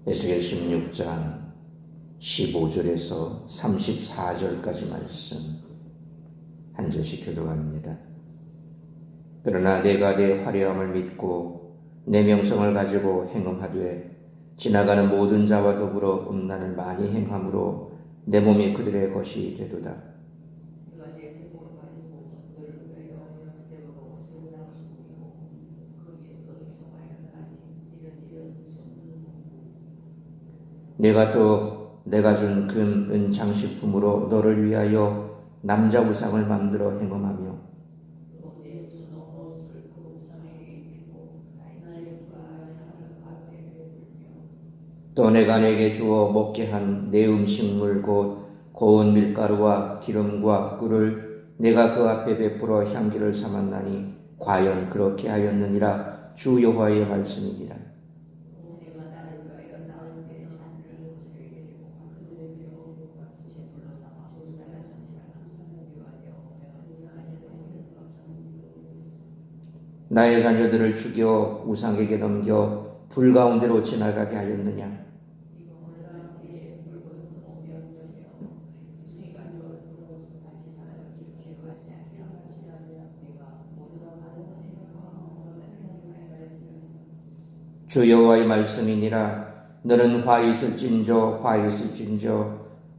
에스겔 16장 15절에서 34절까지 말씀 한 절씩 교독합니다. 그러나 내가 내 화려함을 믿고 내 명성을 가지고 행음하되 지나가는 모든 자와 더불어 음란을 많이 행함으로 내 몸이 그들의 것이 되도다. 내가 또 내가 준 금, 은 장식품으로 너를 위하여 남자 우상을 만들어 행음하며 또 내가 내게 주어 먹게 한 내 음식물 곧 고운 밀가루와 기름과 꿀을 내가 그 앞에 베풀어 향기를 삼았나니 과연 그렇게 하였느니라. 주 여호와의 말씀이니라. 나의 자녀들을 죽여 우상에게 넘겨 불 가운데로 지나가게 하였느냐. 주 여호와의 말씀이니라. 너는 화 있을진저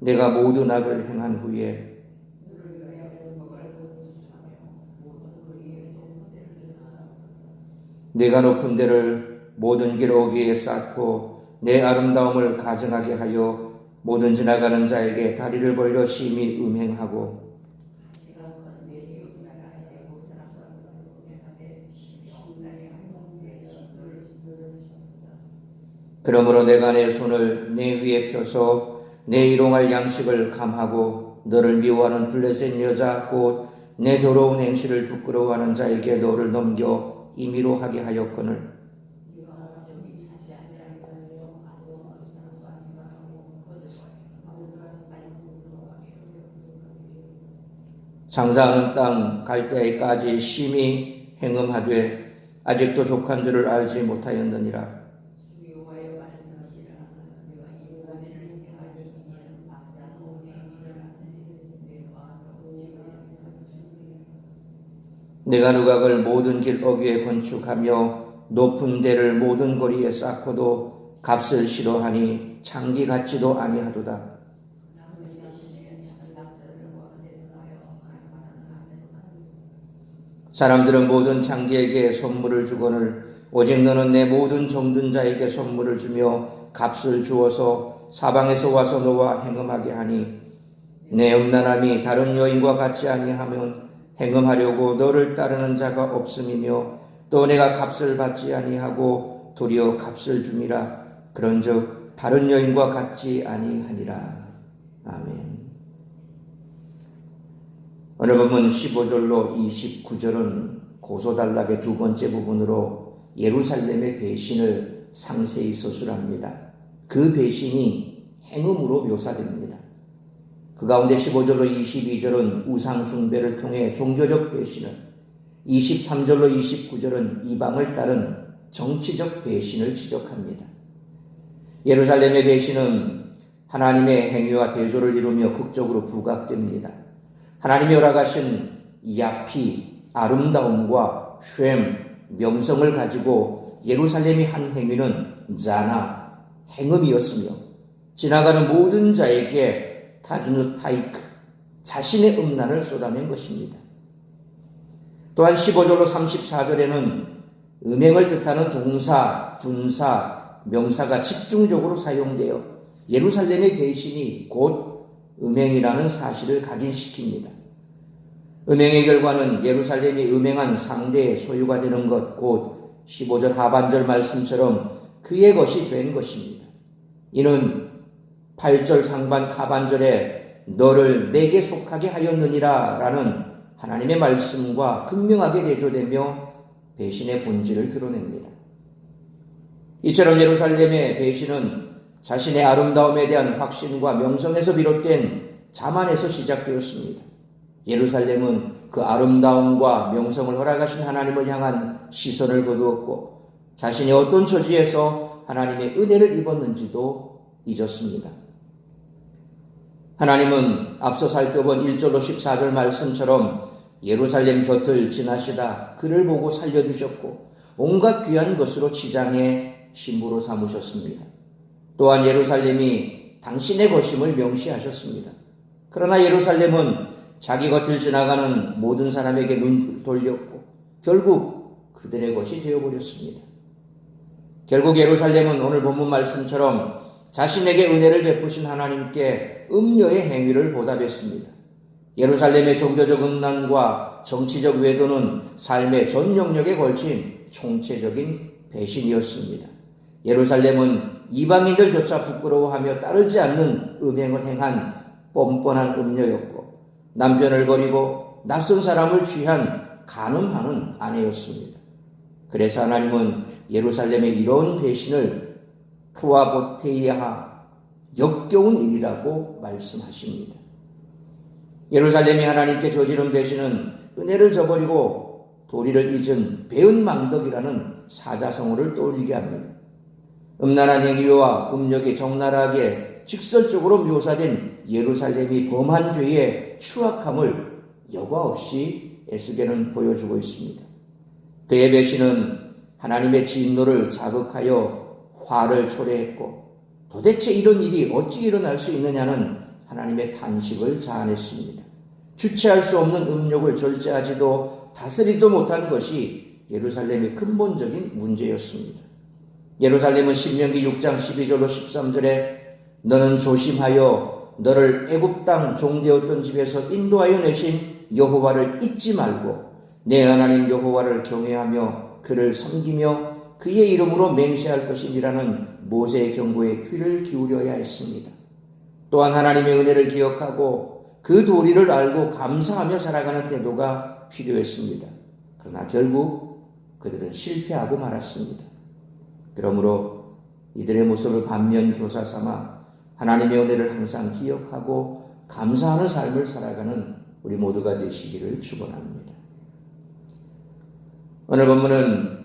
내가 모든 악을 행한 후에 내가 높은 데를 모든 기록 위에 쌓고 내 아름다움을 가증하게 하여 모든 지나가는 자에게 다리를 벌려 심히 음행하고 그러므로 내가 내 손을 내 위에 펴서 내 일용할 양식을 감하고 너를 미워하는 블레셋 여자 곧 내 더러운 행실을 부끄러워하는 자에게 너를 넘겨 임의로 하게 하였거늘 장사하는 땅 갈대아까지 심히 행음하되 아직도 족한 줄을 알지 못하였느니라. 내가 누각을 모든 길 어귀에 건축하며 높은 데를 모든 거리에 쌓고도 값을 싫어하니 창기 같지도 아니하도다. 사람들은 모든 창기에게 선물을 주거늘 오직 너는 내 모든 정든 자에게 선물을 주며 값을 주어서 사방에서 와서 너와 행음하게 하니 내 음란함이 다른 여인과 같지 아니하면 행음하려고 너를 따르는 자가 없음이며 또 내가 값을 받지 아니하고 도리어 값을 줌이라. 그런즉 다른 여인과 같지 아니하니라. 아멘. 오늘 본문 15절로 29절은 고소단락의 두 번째 부분으로 예루살렘의 배신을 상세히 서술합니다. 그 배신이 행음으로 묘사됩니다. 그 가운데 15절로 22절은 우상 숭배를 통해 종교적 배신을, 23절로 29절은 이방을 따른 정치적 배신을 지적합니다. 예루살렘의 배신은 하나님의 행위와 대조를 이루며 극적으로 부각됩니다. 하나님이 허락하신 야피, 아름다움과 쉔, 명성을 가지고 예루살렘이 한 행위는 자나, 행음이었으며 지나가는 모든 자에게 타즈누타이크, 자신의 음란을 쏟아낸 것입니다. 또한 15절로 34절에는 음행을 뜻하는 동사, 분사, 명사가 집중적으로 사용되어 예루살렘의 배신이 곧 음행이라는 사실을 각인시킵니다. 음행의 결과는 예루살렘이 음행한 상대의 소유가 되는 것, 곧 15절 하반절 말씀처럼 그의 것이 된 것입니다. 이는 8절 상반 하반절에 너를 내게 속하게 하였느니라 라는 하나님의 말씀과 극명하게 대조되며 배신의 본질을 드러냅니다. 이처럼 예루살렘의 배신은 자신의 아름다움에 대한 확신과 명성에서 비롯된 자만에서 시작되었습니다. 예루살렘은 그 아름다움과 명성을 허락하신 하나님을 향한 시선을 거두었고 자신이 어떤 처지에서 하나님의 은혜를 입었는지도 잊었습니다. 하나님은 앞서 살펴본 1절로 14절 말씀처럼 예루살렘 곁을 지나시다 그를 보고 살려주셨고 온갖 귀한 것으로 치장해 신부로 삼으셨습니다. 또한 예루살렘이 당신의 것임을 명시하셨습니다. 그러나 예루살렘은 자기 곁을 지나가는 모든 사람에게 눈을 돌렸고 결국 그들의 것이 되어버렸습니다. 결국 예루살렘은 오늘 본문 말씀처럼 자신에게 은혜를 베푸신 하나님께 음녀의 행위를 보답했습니다. 예루살렘의 종교적 음란과 정치적 외도는 삶의 전 영역에 걸친 총체적인 배신이었습니다. 예루살렘은 이방인들조차 부끄러워하며 따르지 않는 음행을 행한 뻔뻔한 음녀였고 남편을 버리고 낯선 사람을 취한 간음하는 아내였습니다. 그래서 하나님은 예루살렘의 이런 배신을 프와보테이아 역겨운 일이라고 말씀하십니다. 예루살렘이 하나님께 저지른 배신은 은혜를 저버리고 도리를 잊은 배은망덕이라는 사자성어를 떠올리게 합니다. 음란한 행위와 음욕이 적나라하게 직설적으로 묘사된 예루살렘이 범한 죄의 추악함을 여과 없이 에스겔은 보여주고 있습니다. 그의 배신은 하나님의 진노를 자극하여 화를 초래했고 도대체 이런 일이 어찌 일어날 수 있느냐는 하나님의 탄식을 자아냈습니다. 주체할 수 없는 음욕을 절제하지도 다스리도 못한 것이 예루살렘의 근본적인 문제였습니다. 예루살렘은 신명기 6장 12절로 13절에 너는 조심하여 너를 애굽 땅 종되었던 집에서 인도하여 내신 여호와를 잊지 말고 내 하나님 여호와를 경외하며 그를 섬기며 그의 이름으로 맹세할 것이니라는 모세의 경고에 귀를 기울여야 했습니다. 또한 하나님의 은혜를 기억하고 그 도리를 알고 감사하며 살아가는 태도가 필요했습니다. 그러나 결국 그들은 실패하고 말았습니다. 그러므로 이들의 모습을 반면교사 삼아 하나님의 은혜를 항상 기억하고 감사하는 삶을 살아가는 우리 모두가 되시기를 축원합니다. 오늘 본문은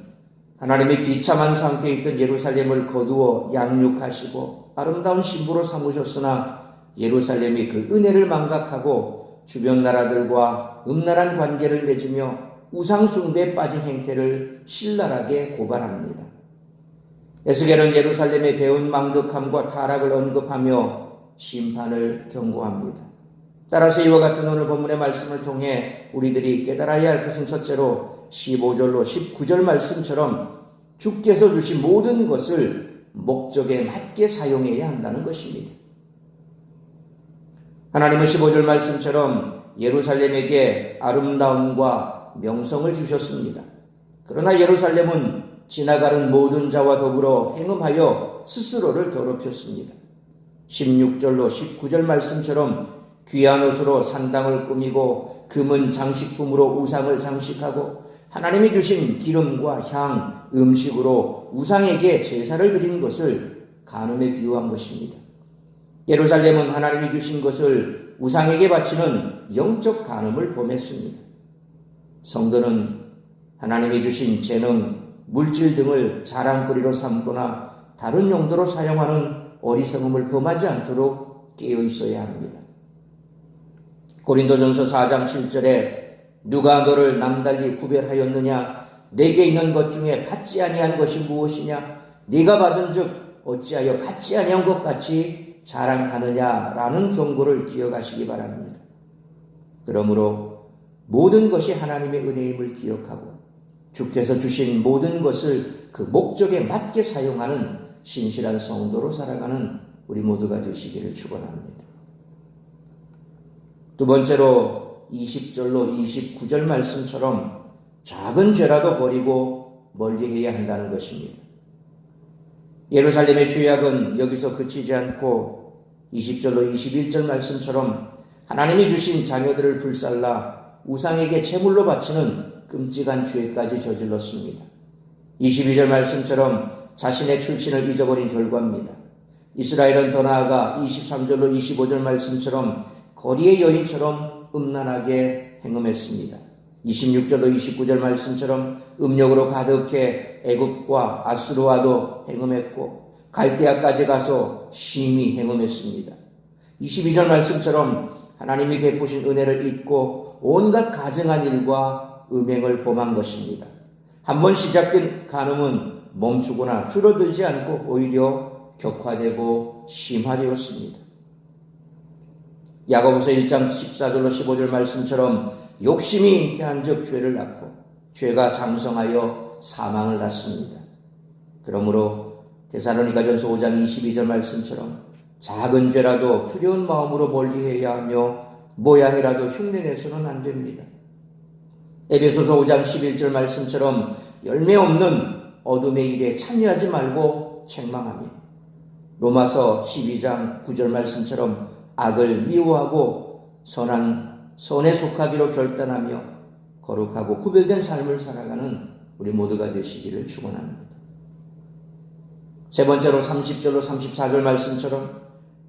하나님의 비참한 상태에 있던 예루살렘을 거두어 양육하시고 아름다운 신부로 삼으셨으나 예루살렘이 그 은혜를 망각하고 주변 나라들과 음란한 관계를 맺으며 우상숭배에 빠진 행태를 신랄하게 고발합니다. 에스겔은 예루살렘의 배은망덕함과 타락을 언급하며 심판을 경고합니다. 따라서 이와 같은 오늘 본문의 말씀을 통해 우리들이 깨달아야 할 것은 첫째로 15절로 19절 말씀처럼 주께서 주신 모든 것을 목적에 맞게 사용해야 한다는 것입니다. 하나님은 15절 말씀처럼 예루살렘에게 아름다움과 명성을 주셨습니다. 그러나 예루살렘은 지나가는 모든 자와 더불어 행음하여 스스로를 더럽혔습니다. 16절로 19절 말씀처럼 귀한 옷으로 산당을 꾸미고 금은 장식품으로 우상을 장식하고 하나님이 주신 기름과 향, 음식으로 우상에게 제사를 드린 것을 간음에 비유한 것입니다. 예루살렘은 하나님이 주신 것을 우상에게 바치는 영적 간음을 범했습니다. 성도는 하나님이 주신 재능, 물질 등을 자랑거리로 삼거나 다른 용도로 사용하는 어리석음을 범하지 않도록 깨어 있어야 합니다. 고린도전서 4장 7절에 누가 너를 남달리 구별하였느냐? 내게 있는 것 중에 받지 아니한 것이 무엇이냐? 네가 받은즉 어찌하여 받지 아니한 것 같이 자랑하느냐라는 경고를 기억하시기 바랍니다. 그러므로 모든 것이 하나님의 은혜임을 기억하고 주께서 주신 모든 것을 그 목적에 맞게 사용하는 신실한 성도로 살아가는 우리 모두가 되시기를 축원합니다. 두 번째로 20절로 29절 말씀처럼 작은 죄라도 버리고 멀리해야 한다는 것입니다. 예루살렘의 죄악은 여기서 그치지 않고 20절로 21절 말씀처럼 하나님이 주신 자녀들을 불살라 우상에게 제물로 바치는 끔찍한 죄까지 저질렀습니다. 22절 말씀처럼 자신의 출신을 잊어버린 결과입니다. 이스라엘은 더 나아가 23절로 25절 말씀처럼 거리의 여인처럼 음란하게 행음했습니다. 26절로 29절 말씀처럼 음력으로 가득해 애굽과 아수르와도 행음했고 갈대아까지 가서 심히 행음했습니다. 22절 말씀처럼 하나님이 베푸신 은혜를 잊고 온갖 가증한 일과 음행을 범한 것입니다. 한번 시작된 간음은 멈추거나 줄어들지 않고 오히려 격화되고 심화되었습니다. 야고보서 1장 14절로 15절 말씀처럼 욕심이 잉태한 즉 죄를 낳고 죄가 장성하여 사망을 낳습니다. 그러므로 데살로니가전서 5장 22절 말씀처럼 작은 죄라도 두려운 마음으로 멀리해야 하며 모양이라도 흉내내서는 안 됩니다. 에베소서 5장 11절 말씀처럼 열매 없는 어둠의 일에 참여하지 말고 책망하며 로마서 12장 9절 말씀처럼 악을 미워하고 선에 속하기로 결단하며 거룩하고 구별된 삶을 살아가는 우리 모두가 되시기를 축원합니다. 세 번째로 30절로 34절 말씀처럼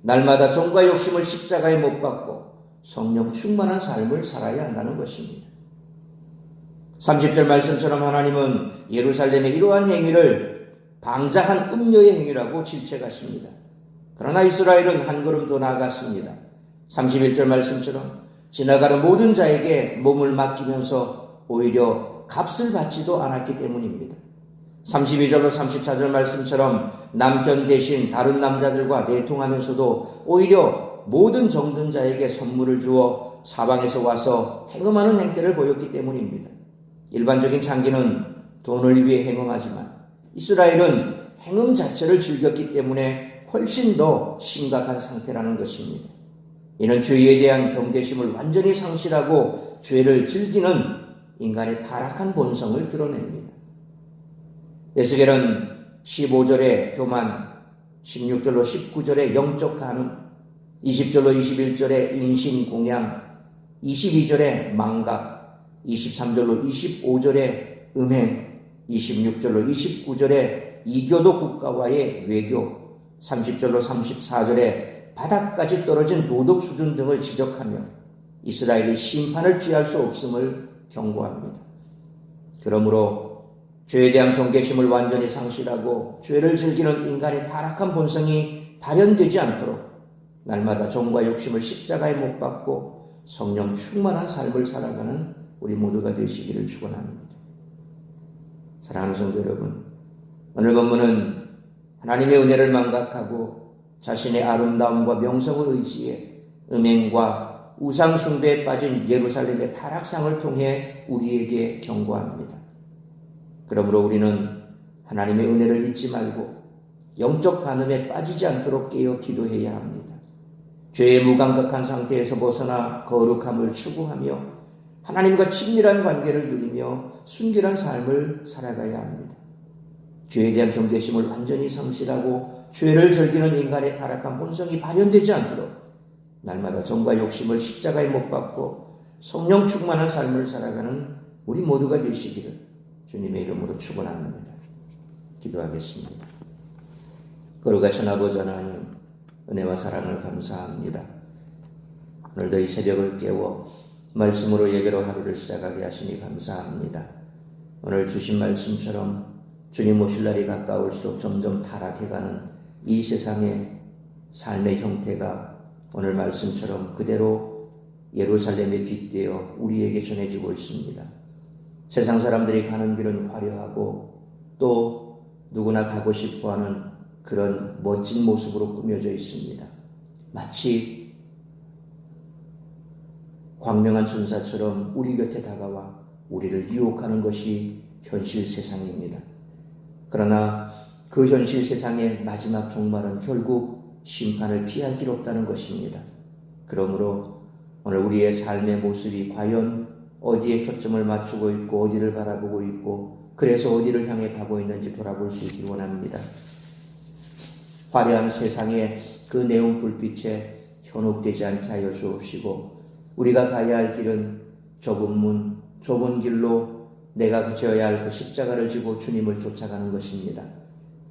날마다 정과 욕심을 십자가에 못 박고 성령 충만한 삶을 살아야 한다는 것입니다. 30절 말씀처럼 하나님은 예루살렘의 이러한 행위를 방자한 음녀의 행위라고 질책하십니다. 그러나 이스라엘은 한 걸음 더 나아갔습니다. 31절 말씀처럼 지나가는 모든 자에게 몸을 맡기면서 오히려 값을 받지도 않았기 때문입니다. 32절로 34절 말씀처럼 남편 대신 다른 남자들과 내통하면서도 오히려 모든 정든 자에게 선물을 주어 사방에서 와서 행음하는 행태를 보였기 때문입니다. 일반적인 창기는 돈을 위해 행음하지만 이스라엘은 행음 자체를 즐겼기 때문에 훨씬 더 심각한 상태라는 것입니다. 이는 죄에 대한 경계심을 완전히 상실하고 죄를 즐기는 인간의 타락한 본성을 드러냅니다. 에스겔은 15절의 교만, 16절로 19절의 영적 간음, 20절로 21절의 인신공양, 22절의 망각, 23절로 25절의 음행, 26절로 29절의 이교도 국가와의 외교, 30절로 34절의 바닥까지 떨어진 도덕 수준 등을 지적하며 이스라엘이 심판을 피할 수 없음을 경고합니다. 그러므로 죄에 대한 경계심을 완전히 상실하고 죄를 즐기는 인간의 타락한 본성이 발현되지 않도록 날마다 정과 욕심을 십자가에 못 박고 성령 충만한 삶을 살아가는 우리 모두가 되시기를 축원합니다. 사랑하는 성도 여러분, 오늘 본문은 하나님의 은혜를 망각하고 자신의 아름다움과 명성을 의지해 음행과 우상 숭배에 빠진 예루살렘의 타락상을 통해 우리에게 경고합니다. 그러므로 우리는 하나님의 은혜를 잊지 말고 영적 간음에 빠지지 않도록 깨어 기도해야 합니다. 죄의 무감각한 상태에서 벗어나 거룩함을 추구하며 하나님과 친밀한 관계를 누리며 순결한 삶을 살아가야 합니다. 죄에 대한 경계심을 완전히 상실하고 죄를 즐기는 인간의 타락한 본성이 발현되지 않도록 날마다 정과 욕심을 십자가에 못 박고 성령 충만한 삶을 살아가는 우리 모두가 되시기를 주님의 이름으로 축원합니다. 기도하겠습니다. 거룩하신 아버지 하나님, 은혜와 사랑을 감사합니다. 오늘도 이 새벽을 깨워 말씀으로 예배로 하루를 시작하게 하시니 감사합니다. 오늘 주신 말씀처럼 주님 오실 날이 가까울수록 점점 타락해가는 이 세상의 삶의 형태가 오늘 말씀처럼 그대로 예루살렘에 빗대어 우리에게 전해지고 있습니다. 세상 사람들이 가는 길은 화려하고 또 누구나 가고 싶어하는 그런 멋진 모습으로 꾸며져 있습니다. 마치 광명한 천사처럼 우리 곁에 다가와 우리를 유혹하는 것이 현실 세상입니다. 그러나 그 현실 세상의 마지막 종말은 결국 심판을 피할 길 없다는 것입니다. 그러므로 오늘 우리의 삶의 모습이 과연 어디에 초점을 맞추고 있고 어디를 바라보고 있고 그래서 어디를 향해 가고 있는지 돌아볼 수 있기를 원합니다. 화려한 세상의 그 내용 불빛에 현혹되지 않게 하여 주옵시고 우리가 가야 할 길은 좁은 문, 좁은 길로 내가 지어야 할 그 십자가를 지고 주님을 쫓아가는 것입니다.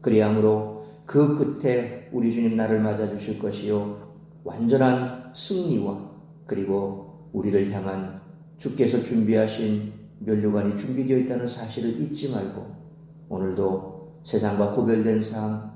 그리함으로 그 끝에 우리 주님 나를 맞아주실 것이요 완전한 승리와 그리고 우리를 향한 주께서 준비하신 면류관이 준비되어 있다는 사실을 잊지 말고 오늘도 세상과 구별된 삶,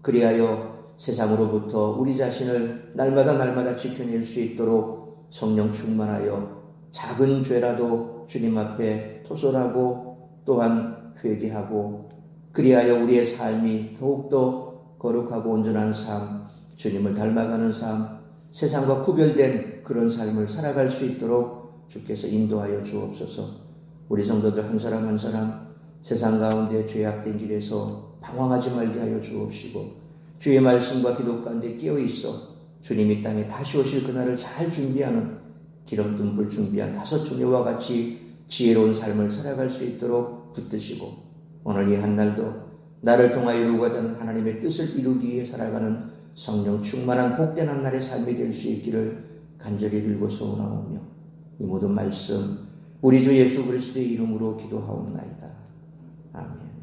그리하여 세상으로부터 우리 자신을 날마다 지켜낼 수 있도록 성령 충만하여 작은 죄라도 주님 앞에 토설하고 또한 회개하고 그리하여 우리의 삶이 더욱더 거룩하고 온전한 삶, 주님을 닮아가는 삶, 세상과 구별된 그런 삶을 살아갈 수 있도록 주께서 인도하여 주옵소서. 우리 성도들 한 사람 한 사람 세상 가운데 죄악된 길에서 방황하지 말게 하여 주옵시고 주의 말씀과 기도 가운데 깨어있어 주님이 땅에 다시 오실 그날을 잘 준비하는 기름든 불 준비한 다섯 처녀와 같이 지혜로운 삶을 살아갈 수 있도록 붙드시고 오늘 이 한날도 나를 통하여 이루고자 하는 하나님의 뜻을 이루기 위해 살아가는 성령 충만한 복된 한날의 삶이 될 수 있기를 간절히 빌고 소원하오며 이 모든 말씀 우리 주 예수 그리스도의 이름으로 기도하옵나이다. 아멘.